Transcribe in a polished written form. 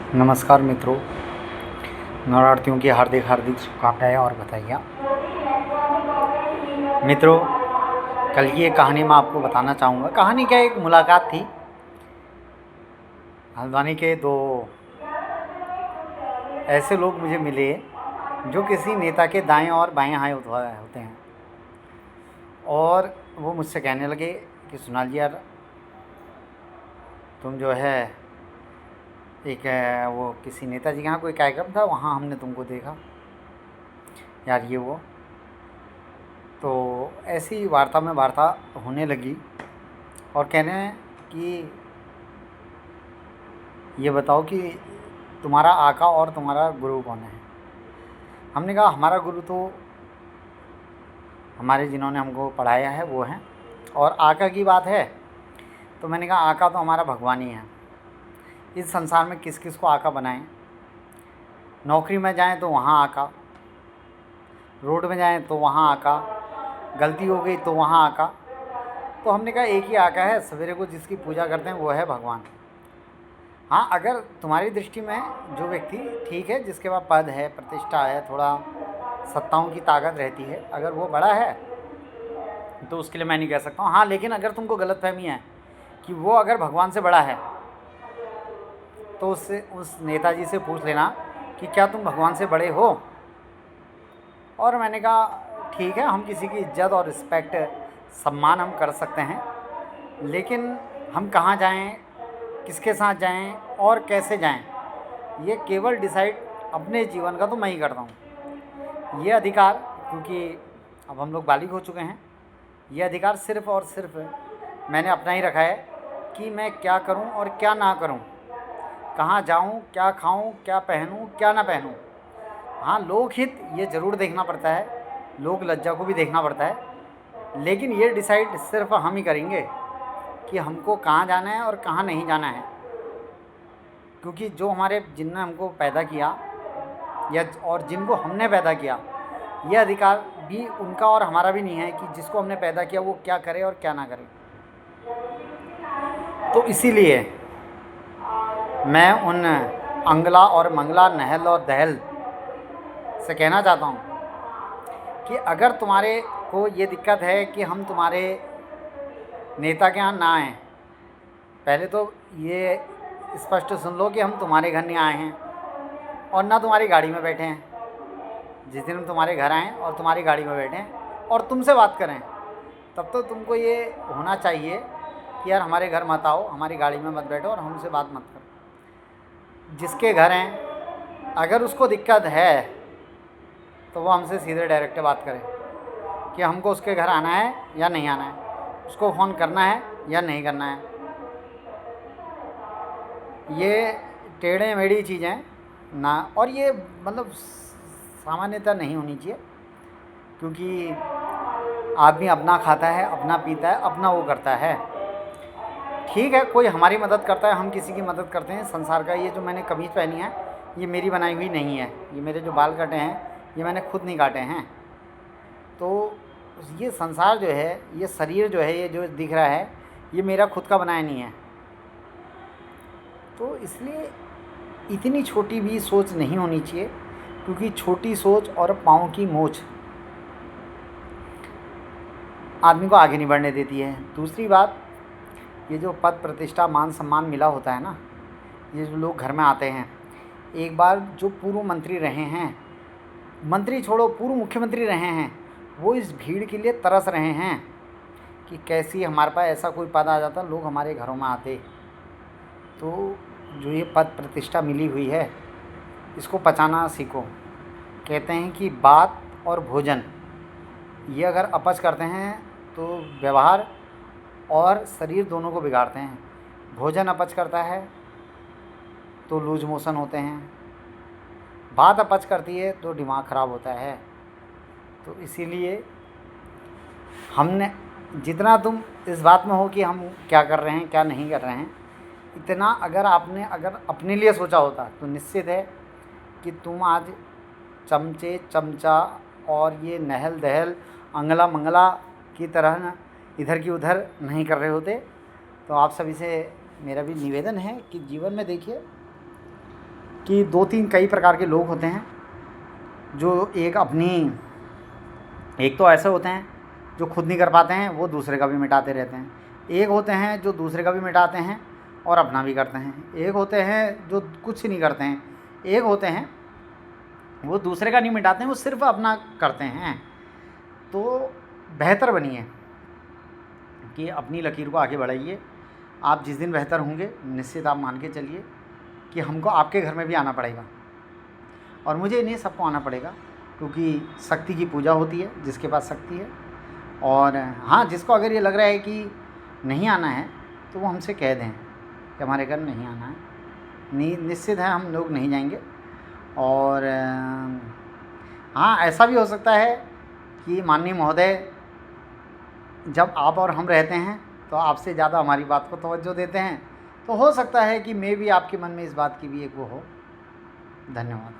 नमस्कार मित्रों, नवरात्रियों की हार्दिक हार्दिक शुभकामनाएं और बधाइयाँ। मित्रों, कल की एक कहानी मैं आपको बताना चाहूँगा। कहानी क्या, एक मुलाकात थी। हल्द्वानी के दो ऐसे लोग मुझे मिले जो किसी नेता के दाएं और बाएं हाथ होते हैं, और वो मुझसे कहने लगे कि सुनाल जी यार, तुम जो है एक वो किसी नेताजी के यहाँ कोई कार्यक्रम था, वहाँ हमने तुमको देखा यार, ये वो। तो ऐसी वार्ता में वार्ता होने लगी और कहने कि ये बताओ कि तुम्हारा आका और तुम्हारा गुरु कौन है। हमने कहा हमारा गुरु तो हमारे जिन्होंने हमको पढ़ाया है वो हैं, और आका की बात है तो मैंने कहा आका तो हमारा भगवान ही है। इस संसार में किस किस को आका बनाएं। नौकरी में जाएं तो वहाँ आका, रोड में जाएं तो वहाँ आका, गलती हो गई तो वहाँ आका। तो हमने कहा एक ही आका है, सवेरे को जिसकी पूजा करते हैं वो है भगवान। हाँ, अगर तुम्हारी दृष्टि में जो व्यक्ति ठीक है, जिसके पास पद है, प्रतिष्ठा है, थोड़ा सत्ताओं की ताकत रहती है, अगर वो बड़ा है तो उसके लिए मैं नहीं कह सकता हूँ। हाँ, लेकिन अगर तुमको गलतफहमी है कि वो अगर भगवान से बड़ा है तो उससे उस नेताजी से पूछ लेना कि क्या तुम भगवान से बड़े हो। और मैंने कहा ठीक है, हम किसी की इज्जत और रिस्पेक्ट, सम्मान हम कर सकते हैं, लेकिन हम कहाँ जाएं, किसके साथ जाएं और कैसे जाएं, ये केवल डिसाइड अपने जीवन का तो मैं ही करता हूँ। ये अधिकार, क्योंकि अब हम लोग बालिग हो चुके हैं, ये अधिकार सिर्फ़ और सिर्फ मैंने अपना ही रखा है कि मैं क्या करूं और क्या ना करूं, कहाँ जाऊं, क्या खाऊं, क्या पहनूं, क्या ना पहनूं। हाँ, लोकहित ये ज़रूर देखना पड़ता है, लोक लज्जा को भी देखना पड़ता है, लेकिन ये डिसाइड सिर्फ हम ही करेंगे कि हमको कहाँ जाना है और कहाँ नहीं जाना है। क्योंकि जो हमारे जिनने हमको पैदा किया या और जिनको हमने पैदा किया, ये अधिकार भी उनका और हमारा भी नहीं है कि जिसको हमने पैदा किया वो क्या करे और क्या ना करे। तो इसीलिए मैं उन अंगला और मंगला, नहल और दहल से कहना चाहता हूँ कि अगर तुम्हारे को ये दिक्कत है कि हम तुम्हारे नेता के यहाँ ना आएँ, पहले तो ये स्पष्ट सुन लो कि हम तुम्हारे घर नहीं आए हैं और ना तुम्हारी गाड़ी में बैठे हैं। जिस दिन हम तुम्हारे घर आएँ और तुम्हारी गाड़ी में बैठें और तुमसे बात करें, तब तो तुमको ये होना चाहिए कि यार हमारे घर मत आओ, हमारी गाड़ी में मत बैठो और हमसे बात मत करो। जिसके घर हैं, अगर उसको दिक्कत है तो वो हमसे सीधे डायरेक्ट बात करें कि हमको उसके घर आना है या नहीं आना है, उसको फ़ोन करना है या नहीं करना है। ये टेढ़े मेढ़ी चीज़ें ना, और ये मतलब सामान्यतः नहीं होनी चाहिए, क्योंकि आदमी अपना खाता है, अपना पीता है, अपना वो करता है। ठीक है, कोई हमारी मदद करता है, हम किसी की मदद करते हैं। संसार का ये जो मैंने कमीज़ पहनी है, ये मेरी बनाई हुई नहीं है। ये मेरे जो बाल कटे हैं, ये मैंने खुद नहीं काटे हैं। तो ये संसार जो है, ये शरीर जो है, ये जो दिख रहा है, ये मेरा खुद का बनाया नहीं है। तो इसलिए इतनी छोटी भी सोच नहीं होनी चाहिए, क्योंकि छोटी सोच और पाँव की मोच आदमी को आगे नहीं बढ़ने देती है। दूसरी बात, ये जो पद प्रतिष्ठा मान सम्मान मिला होता है ना, ये जो लोग घर में आते हैं, एक बार जो पूर्व मंत्री रहे हैं, मंत्री छोड़ो पूर्व मुख्यमंत्री रहे हैं, वो इस भीड़ के लिए तरस रहे हैं कि कैसी हमारे पास ऐसा कोई पद आ जाता, लोग हमारे घरों में आते। तो जो ये पद प्रतिष्ठा मिली हुई है, इसको पचाना सीखो। कहते हैं कि बात और भोजन, ये अगर अपच करते हैं तो व्यवहार और शरीर दोनों को बिगाड़ते हैं। भोजन अपच करता है तो लूज मोशन होते हैं, बात अपच करती है तो दिमाग ख़राब होता है। तो इसीलिए हमने, जितना तुम इस बात में हो कि हम क्या कर रहे हैं क्या नहीं कर रहे हैं, इतना अगर आपने अगर अपने लिए सोचा होता तो निश्चित है कि तुम आज चमचे, चमचा और ये नहल दहल, अंगला मंगला की तरह न इधर की उधर नहीं कर रहे होते। तो आप सभी से मेरा भी निवेदन है कि जीवन में देखिए, कि 2-3 कई प्रकार के लोग होते हैं जो एक तो ऐसे होते हैं जो खुद नहीं कर पाते हैं, वो दूसरे का भी मिटाते रहते हैं। एक होते हैं जो दूसरे का भी मिटाते हैं और अपना भी करते हैं। एक होते हैं जो कुछ नहीं करते हैं। एक होते हैं वो दूसरे का नहीं मिटाते हैं, वो सिर्फ अपना करते हैं। तो बेहतर बनिए कि अपनी लकीर को आगे बढ़ाइए। आप जिस दिन बेहतर होंगे, निश्चित आप मान के चलिए कि हमको आपके घर में भी आना पड़ेगा, और मुझे नहीं, सबको आना पड़ेगा, क्योंकि शक्ति की पूजा होती है जिसके पास शक्ति है। और हाँ, जिसको अगर ये लग रहा है कि नहीं आना है तो वो हमसे कह दें कि हमारे घर नहीं आना है। निश्चित है हम लोग नहीं जाएंगे। और हाँ, ऐसा भी हो सकता है कि माननीय महोदय, जब आप और हम रहते हैं तो आपसे ज़्यादा हमारी बात को तवज्जो देते हैं, तो हो सकता है कि मे भी आपके मन में इस बात की भी एक वो हो। धन्यवाद।